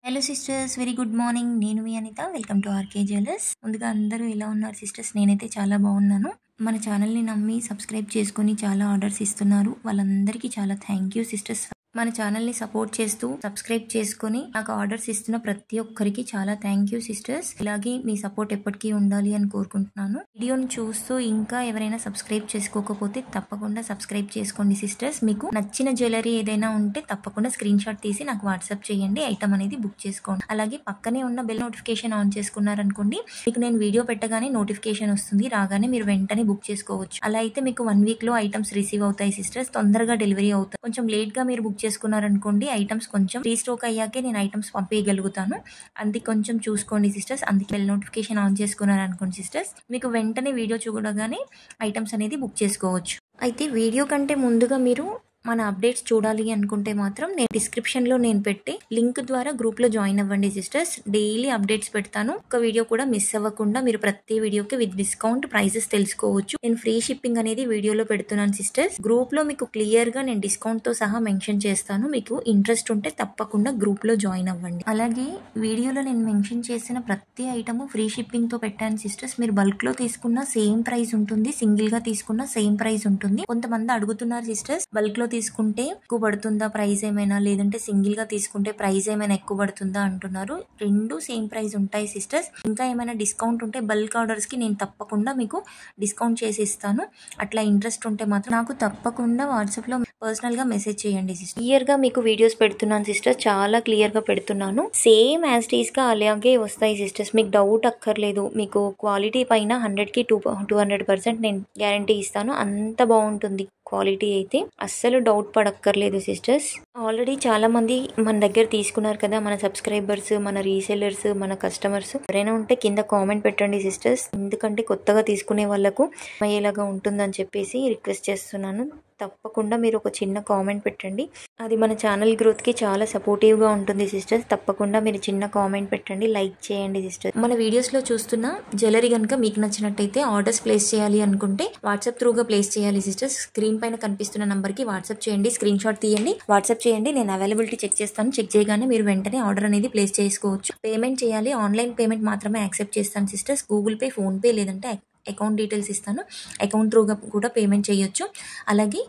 Hello sisters, very good morning. నేను మీ Anitha. Welcome to RK jewellers. ముందుగా అందరూ ఎలా ఉన్నారు సిస్టర్స్? నేనైతే చాలా బాగున్నాను. మన ఛానల్ని నమ్మి సబ్స్క్రైబ్ చేసుకొని చాలా ఆర్డర్స్ ఇస్తున్నారు. వాళ్ళందరికీ చాలా థ్యాంక్ యూ సిస్టర్స్. మన ఛానల్ని సపోర్ట్ చేస్తూ సబ్స్క్రైబ్ చేసుకొని నాకు ఆర్డర్స్ ఇస్తున్న ప్రతి ఒక్కరికి చాలా థ్యాంక్ యూ సిస్టర్స్. ఇలాగే మీ సపోర్ట్ ఎప్పటికీ ఉండాలి అని కోరుకుంటున్నాను. వీడియోని చూస్తూ ఇంకా ఎవరైనా సబ్స్క్రైబ్ చేసుకోకపోతే తప్పకుండా సబ్స్క్రైబ్ చేసుకోండి సిస్టర్స్. మీకు నచ్చిన జ్యువెలరీ ఏదైనా ఉంటే తప్పకుండా స్క్రీన్ షాట్ తీసి నాకు వాట్సాప్ చేయండి. ఐటమ్ అనేది బుక్ చేసుకోండి. అలాగే పక్కనే ఉన్న బెల్ నోటిఫికేషన్ ఆన్ చేసుకున్నారనుకోండి, మీకు నేను వీడియో పెట్టగానే నోటిఫికేషన్ వస్తుంది. రాగానే మీరు వెంటనే బుక్ చేసుకోవచ్చు. అలా అయితే మీకు 1 వీక్ లో ఐటమ్స్ రిసీవ్ అవుతాయి సిస్టర్స్. తొందరగా డెలివరీ అవుతాయి. కొంచెం లేట్ గా మీరు బుక్ చేసుకున్నారనుకోండి, ఐటమ్స్ కొంచెం రీస్టాక్ అయ్యాకే నేను ఐటమ్స్ పంపించగలుగుతాను. అది కొంచెం చూసుకోండి సిస్టర్స్. అందుకే బెల్ నోటిఫికేషన్ ఆన్ చేసుకున్నారనుకోండి సిస్టర్స్, మీకు వెంటనే వీడియో చూడగానే ఐటమ్స్ అనేది బుక్ చేసుకోవచ్చు. అయితే వీడియో కంటే ముందుగా మీరు మన అప్డేట్స్ చూడాలి అనుకుంటే మాత్రం నేను డిస్క్రిప్షన్లో నేను పెట్టే లింక్ ద్వారా గ్రూప్లో జాయిన్ అవ్వండి సిస్టర్స్. డైలీ అప్డేట్స్ పెడతాను. ఒక వీడియో కూడా మిస్ అవ్వకుండా మీరు ప్రతి వీడియోకి విత్ డిస్కౌంట్ ప్రైజెస్ తెలుసుకోవచ్చు. నేను ఫ్రీ షిప్పింగ్ అనేది వీడియోలో పెడుతున్నాను సిస్టర్స్. గ్రూప్లో మీకు క్లియర్గా నేను డిస్కౌంట్తో సహా మెన్షన్ చేస్తాను. మీకు ఇంట్రెస్ట్ ఉంటే తప్పకుండా గ్రూప్లో జాయిన్ అవ్వండి. అలాగే వీడియోలో నేను మెన్షన్ చేసిన ప్రతి ఐటమ్ ఫ్రీ షిప్పింగ్తో పెట్టాను సిస్టర్స్. మీరు బల్క్లో తీసుకున్న సేమ్ ప్రైస్ ఉంటుంది, సింగిల్గా తీసుకున్న సేమ్ ప్రైస్ ఉంటుంది. కొంతమంది అడుగుతున్నారు సిస్టర్స్, బల్క్లో తీసుకుంటే ఎక్కువ పడుతుందా ప్రైస్ ఏమైనా, లేదంటే సింగిల్ గా తీసుకుంటే ప్రైస్ ఏమైనా ఎక్కువ పడుతుందా అంటున్నారు. రెండు సేమ్ ప్రైస్ ఉంటాయి సిస్టర్స్. ఇంకా ఏమైనా డిస్కౌంట్ ఉంటే బల్క్ ఆర్డర్స్ కి నేను తప్పకుండా మీకు డిస్కౌంట్ చేసి ఇస్తాను. అట్లా ఇంట్రెస్ట్ ఉంటే మాత్రం నాకు తప్పకుండా వాట్సాప్ లో పర్సనల్ గా మెసేజ్ చేయండి సిస్టర్. క్లియర్ గా మీకు వీడియోస్ పెడుతున్నాను సిస్టర్స్, చాలా క్లియర్ గా పెడుతున్నాను. సేమ్ యాజ్ టీస్ గా అలాగే వస్తాయి సిస్టర్స్. మీకు డౌట్ అక్కర్లేదు. మీకు క్వాలిటీ పైన 100కి 200% నేను గ్యారంటీ ఇస్తాను. అంత బాగుంటుంది క్వాలిటీ అయితే. అస్సలు డౌట్ పడక్కర్లేదు సిస్టర్స్. ఆల్రెడీ చాలా మంది మన దగ్గర తీసుకున్నారు కదా, మన సబ్స్క్రైబర్స్, మన రీసెల్లర్స్, మన కస్టమర్స్. ఎవరైనా ఉంటే కింద కామెంట్ పెట్టండి సిస్టర్స్. ఎందుకంటే కొత్తగా తీసుకునే వాళ్ళకు అయ్యేలాగా ఉంటుందని చెప్పేసి రిక్వెస్ట్ చేస్తున్నాను. తప్పకుండా మీరు ఒక చిన్న కామెంట్ పెట్టండి. అది మన ఛానల్ గ్రోత్ కి చాలా సపోర్టివ్ గా ఉంటుంది సిస్టర్స్. తప్పకుండా మీరు చిన్న కామెంట్ పెట్టండి, లైక్ చేయండి సిస్టర్స్. మన వీడియోస్ లో చూస్తున్న జ్యువెలరీ కనుక మీకు నచ్చినట్టయితే ఆర్డర్స్ ప్లేస్ చేయాలి అనుకుంటే వాట్సాప్ త్రూగా ప్లేస్ చేయాలి సిస్టర్స్. స్క్రీన్ పైన కనిపిస్తున్న నంబర్ కి వాట్సాప్ చేయండి, స్క్రీన్ షాట్ తీయండి, వాట్సాప్ చేయండి. నేను అవైలబిలిటీ చెక్ చేస్తాను. చెక్ చేయగానే మీరు వెంటనే ఆర్డర్ అనేది ప్లేస్ చేసుకోవచ్చు. పేమెంట్ చేయాలి, ఆన్లైన్ పేమెంట్ మాత్రమే యాక్సెప్ట్ చేస్తాను sisters. Google pay, phone pay లేదంటే అకౌంట్ డీటెయిల్స్ ఇస్తాను. అకౌంట్ త్రూగా కూడా పేమెంట్ చేయొచ్చు. అలాగే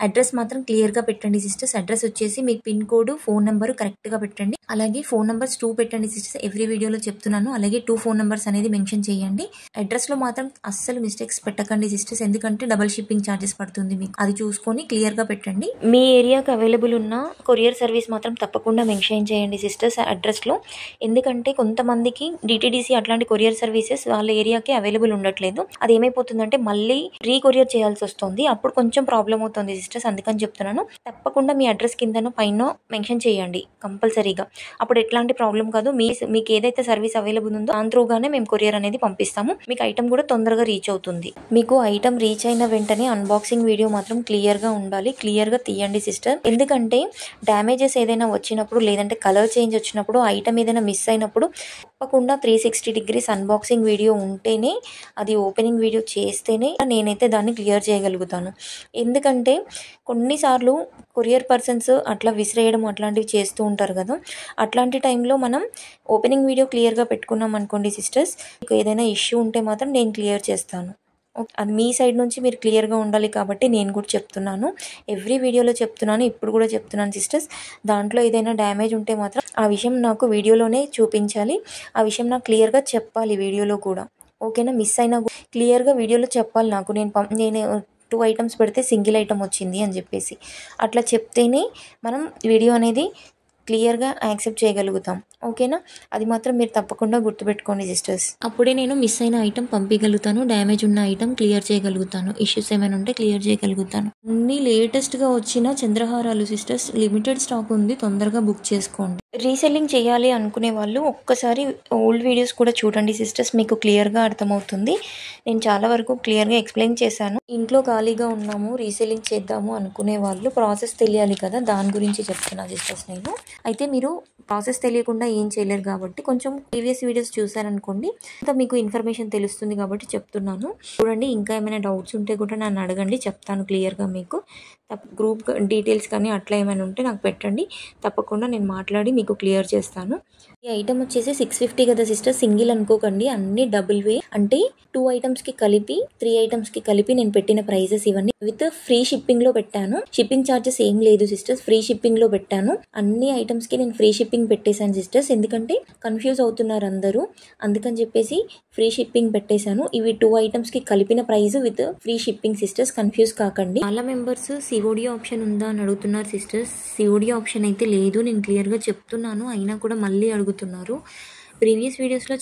అడ్రస్ మాత్రం క్లియర్గా పెట్టండి సిస్టర్స్. అడ్రస్ వచ్చేసి మీకు పిన్ కోడ్, ఫోన్ నెంబర్ కరెక్ట్గా పెట్టండి. అలాగే ఫోన్ నెంబర్స్ 2 పెట్టండి సిస్టర్స్. ఎవ్రీ వీడియోలో చెప్తున్నాను. అలాగే 2 ఫోన్ నెంబర్స్ అనేది మెన్షన్ చేయండి. అడ్రస్లో మాత్రం అస్సలు మిస్టేక్స్ పెట్టకండి సిస్టర్స్, ఎందుకంటే డబల్ షిప్పింగ్ ఛార్జెస్ పడుతుంది మీకు. అది చూసుకొని క్లియర్గా పెట్టండి. మీ ఏరియాకి అవైలబుల్ ఉన్న కొరియర్ సర్వీస్ మాత్రం తప్పకుండా మెన్షన్ చేయండి సిస్టర్స్ అడ్రస్లో. ఎందుకంటే కొంతమందికి డిటిడిసి అట్లాంటి కొరియర్ సర్వీసెస్ వాళ్ళ ఏరియాకి అవైలబుల్ ఉండట్లేదు. అది ఏమైపోతుందంటే మళ్ళీ కొరియర్ చేయాల్సి వస్తుంది. అప్పుడు కొంచెం ప్రాబ్లం అవుతుంది సిస్టర్స్. అందుకని చెప్తున్నాను, తప్పకుండా మీ అడ్రస్ కింద పైన మెన్షన్ చేయండి కంపల్సరీగా. అప్పుడు ఎట్లాంటి ప్రాబ్లం కాదు. మీకు ఏదైతే సర్వీస్ అవైలబుల్ ఉందో దాని త్రూగానే మేము కొరియర్ అనేది పంపిస్తాము. మీకు ఐటమ్ కూడా తొందరగా రీచ్ అవుతుంది. మీకు ఐటమ్ రీచ్ అయిన వెంటనే అన్బాక్సింగ్ వీడియో మాత్రం క్లియర్గా ఉండాలి. క్లియర్గా తీయండి సిస్టర్. ఎందుకంటే డ్యామేజెస్ ఏదైనా వచ్చినప్పుడు, లేదంటే కలర్ చేంజ్ వచ్చినప్పుడు, ఐటమ్ ఏదైనా మిస్ అయినప్పుడు తప్పకుండా 360 degrees అన్బాక్సింగ్ వీడియో ఉంటేనే, అది ఓపెనింగ్ వీడియో చేస్తేనే నేనైతే దాన్ని క్లియర్ చేయగలుగుతాను. ఎందుకంటే కొన్నిసార్లు కొరియర్ పర్సన్స్ అట్లా విసిరేయడం అట్లాంటివి చేస్తూ ఉంటారు కదా. అట్లాంటి టైంలో మనం ఓపెనింగ్ వీడియో క్లియర్గా పెట్టుకున్నాం అనుకోండి సిస్టర్స్, మీకు ఏదైనా ఇష్యూ ఉంటే మాత్రం నేను క్లియర్ చేస్తాను. అది మీ సైడ్ నుంచి మీరు క్లియర్గా ఉండాలి కాబట్టి నేను కూడా చెప్తున్నాను. ఎవ్రీ వీడియోలో చెప్తున్నాను, ఇప్పుడు కూడా చెప్తున్నాను సిస్టర్స్. దాంట్లో ఏదైనా డ్యామేజ్ ఉంటే మాత్రం ఆ విషయం నాకు వీడియోలోనే చూపించాలి. ఆ విషయం నాకు క్లియర్గా చెప్పాలి వీడియోలో కూడా. ఓకేనా? మిస్ అయినా క్లియర్గా వీడియోలో చెప్పాలి నాకు. నేను 2 ఐటమ్స్ పెడితే సింగిల్ ఐటమ్ వచ్చింది అని చెప్పేసి అట్లా చెప్తేనే మనం వీడియో అనేది క్లియర్గా యాక్సెప్ట్ చేయగలుగుతాం. ఓకేనా? అది మాత్రం మీరు తప్పకుండా గుర్తుపెట్టుకోండి సిస్టర్స్. అప్పుడే నేను మిస్ అయిన ఐటమ్ పంపించగలుగుతాను, డ్యామేజ్ ఉన్న ఐటమ్ క్లియర్ చేయగలుగుతాను, ఇష్యూస్ ఏమైనా ఉంటే క్లియర్ చేయగలుగుతాను. అన్ని లేటెస్ట్గా వచ్చిన చంద్రహారాలు సిస్టర్స్, లిమిటెడ్ స్టాక్ ఉంది, తొందరగా బుక్ చేసుకోండి. రీసెల్లింగ్ చేయాలి అనుకునే వాళ్ళు ఒక్కసారి ఓల్డ్ వీడియోస్ కూడా చూడండి సిస్టర్స్, మీకు క్లియర్గా అర్థమవుతుంది. నేను చాలా వరకు క్లియర్గా ఎక్స్ప్లెయిన్ చేశాను. ఇంట్లో ఖాళీగా ఉన్నాము, రీసెల్లింగ్ చేద్దాము అనుకునే వాళ్ళు ప్రాసెస్ తెలియాలి కదా, దాని గురించి చెప్తున్నా సిస్టర్స్ నేను. అయితే మీరు ప్రాసెస్ తెలియకుండా ఏం చేయలేరు కాబట్టి కొంచెం ప్రీవియస్ వీడియోస్ చూసారనుకోండి, అంతా మీకు ఇన్ఫర్మేషన్ తెలుస్తుంది కాబట్టి చెప్తున్నాను. చూడండి, ఇంకా ఏమైనా డౌట్స్ ఉంటే కూడా నన్ను అడగండి, చెప్తాను క్లియర్గా మీకు. గ్రూప్ డీటెయిల్స్ కానీ అట్లా ఏమైనా ఉంటే నాకు పెట్టండి, తప్పకుండా నేను మాట్లాడి మీకు క్లియర్ చేస్తాను. ఈ ఐటమ్ వచ్చేసి 650 కదా సిస్టర్, సింగిల్ అనుకోకండి, అన్ని డబుల్ వే, అంటే 2 ఐటమ్స్కి కలిపి 3 ఐటమ్స్కి కలిపి నేను పెట్టిన ప్రైజెస్ ఇవన్నీ. విత్ ఫ్రీ షిప్పింగ్ లో పెట్టాను, షిప్పింగ్ ఛార్జెస్ ఏం లేదు సిస్టర్స్, ఫ్రీ షిప్పింగ్ లో పెట్టాను. అన్ని ఐటమ్స్ కి నేను ఫ్రీ షిప్పింగ్ పెట్టేశాను సిస్టర్స్, ఎందుకంటే కన్ఫ్యూజ్ అవుతున్నారు అందరూ, అందుకని చెప్పేసి ఫ్రీ షిప్పింగ్ పెట్టేశాను. ఇవి 2 ఐటమ్స్ కి కలిపిన price with free shipping sisters, confuse కాకండి. చాలా మెంబర్స్ సిఓడి ఆప్షన్ ఉందా అని అడుగుతున్నారు సిస్టర్స్. సిఓడి ఆప్షన్ అయితే లేదు, నేను క్లియర్ గా చెప్తున్నాను, అయినా కూడా మళ్ళీ అడుగుతున్నారు. ప్రీవియస్ వీడియోస్లో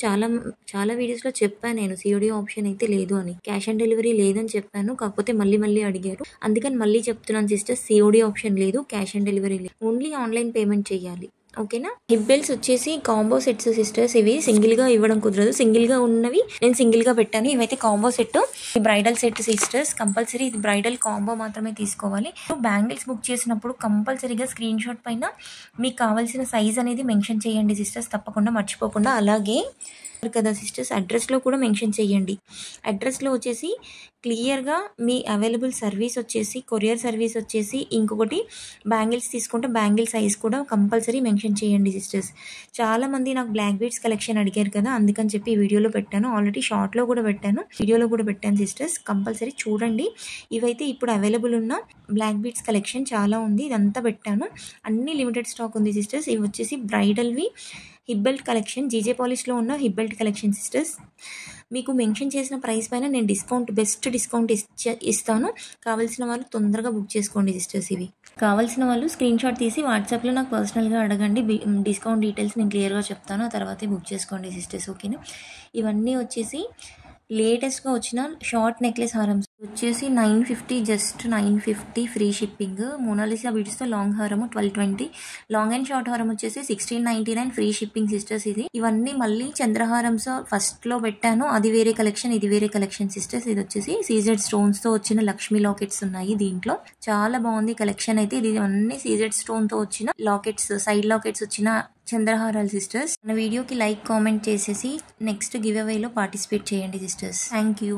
చాలా వీడియోస్లో చెప్పాను నేను సిఓడి ఆప్షన్ అయితే లేదు అని, క్యాష్ ఆన్ డెలివరీ లేదని చెప్పాను, కాకపోతే మళ్ళీ అడిగారు, అందుకని మళ్ళీ చెప్తున్నాను సిస్టర్స్, సిఓడి ఆప్షన్ లేదు, క్యాష్ ఆన్ డెలివరీ లేదు, ఓన్లీ ఆన్లైన్ పేమెంట్ చేయాలి. ఓకేనా. హిప్ బెల్ట్స్ వచ్చేసి కాంబో సెట్స్ సిస్టర్స్, ఇవి సింగిల్గా ఇవ్వడం కుదరదు, సింగిల్గా ఉన్నవి నేను సింగిల్గా పెట్టాను, ఇవైతే combo set, bridal set sisters, compulsory ఇది బ్రైడల్ కాంబో మాత్రమే తీసుకోవాలి. బ్యాంగిల్స్ బుక్ చేసినప్పుడు కంపల్సరీగా స్క్రీన్ షాట్ పైన మీకు కావాల్సిన సైజ్ అనేది మెన్షన్ చేయండి సిస్టర్స్, తప్పకుండా మర్చిపోకుండా. అలాగే కదా సిస్టర్స్, అడ్రస్లో కూడా మెన్షన్ చేయండి. అడ్రస్లో వచ్చేసి క్లియర్గా మీ అవైలబుల్ సర్వీస్ వచ్చేసి కొరియర్ సర్వీస్ వచ్చేసి, ఇంకొకటి బ్యాంగిల్స్ తీసుకుంటే బ్యాంగిల్ సైజ్ కూడా కంపల్సరీ మెన్షన్ చేయండి సిస్టర్స్. చాలామంది నాకు బ్లాక్ బీడ్స్ కలెక్షన్ అడిగారు కదా, అందుకని చెప్పి వీడియోలో పెట్టాను, ఆల్రెడీ షార్ట్లో కూడా పెట్టాను, వీడియోలో కూడా పెట్టాను సిస్టర్స్, కంపల్సరీ చూడండి. ఇవైతే ఇప్పుడు అవైలబుల్ ఉన్న బ్లాక్ బీడ్స్ కలెక్షన్ చాలా ఉంది, ఇదంతా పెట్టాను, అన్ని లిమిటెడ్ స్టాక్ ఉంది సిస్టర్స్. ఇవి వచ్చేసి బ్రైడల్వి హిప్ బెల్ట్ కలెక్షన్, జీజే పాలిష్లో ఉన్న హిప్ బెల్ట్ కలెక్షన్ సిస్టర్స్. మీకు మెన్షన్ చేసిన ప్రైస్ పైన నేను బెస్ట్ డిస్కౌంట్ ఇస్తాను, కావాల్సిన వాళ్ళు తొందరగా బుక్ చేసుకోండి సిస్టర్స్. ఇవి కావాల్సిన వాళ్ళు స్క్రీన్ షాట్ తీసి వాట్సాప్లో నాకు పర్సనల్గా అడగండి, డిస్కౌంట్ డీటెయిల్స్ నేను క్లియర్గా చెప్తాను, ఆ తర్వాతే బుక్ చేసుకోండి సిస్టర్స్. ఓకేనా. ఇవన్నీ వచ్చేసి లేటెస్ట్గా వచ్చిన షార్ట్ నెక్లెస్ హారమ్స్ వచ్చేసి 950, జస్ట్ 950 ఫ్రీ షిప్పింగ్. మోనాలిసా బీడ్స్తో లాంగ్ హారము 1220, లాంగ్ అండ్ షార్ట్ హారం వచ్చేసి 1699 ఫ్రీ షిప్పింగ్ సిస్టర్స్. ఇవన్నీ మళ్ళీ చంద్రహారమ్స్ ఫస్ట్లో పెట్టాను, అది వేరే కలెక్షన్, ఇది వేరే కలెక్షన్ సిస్టర్స్. ఇది వచ్చేసి సీజెడ్ స్టోన్స్తో వచ్చిన లక్ష్మీ లాకెట్స్ ఉన్నాయి దీంట్లో, చాలా బాగుంది కలెక్షన్ అయితే. ఇది అన్ని సీజెడ్ స్టోన్తో వచ్చిన లాకెట్స్, సైడ్ లాకెట్స్ వచ్చిన చంద్రహారాలు సిస్టర్స్. మన వీడియోకి లైక్ కామెంట్ చేసేసి నెక్స్ట్ గివ్ అవేలో పార్టిసిపేట్ చేయండి సిస్టర్స్. Thank you.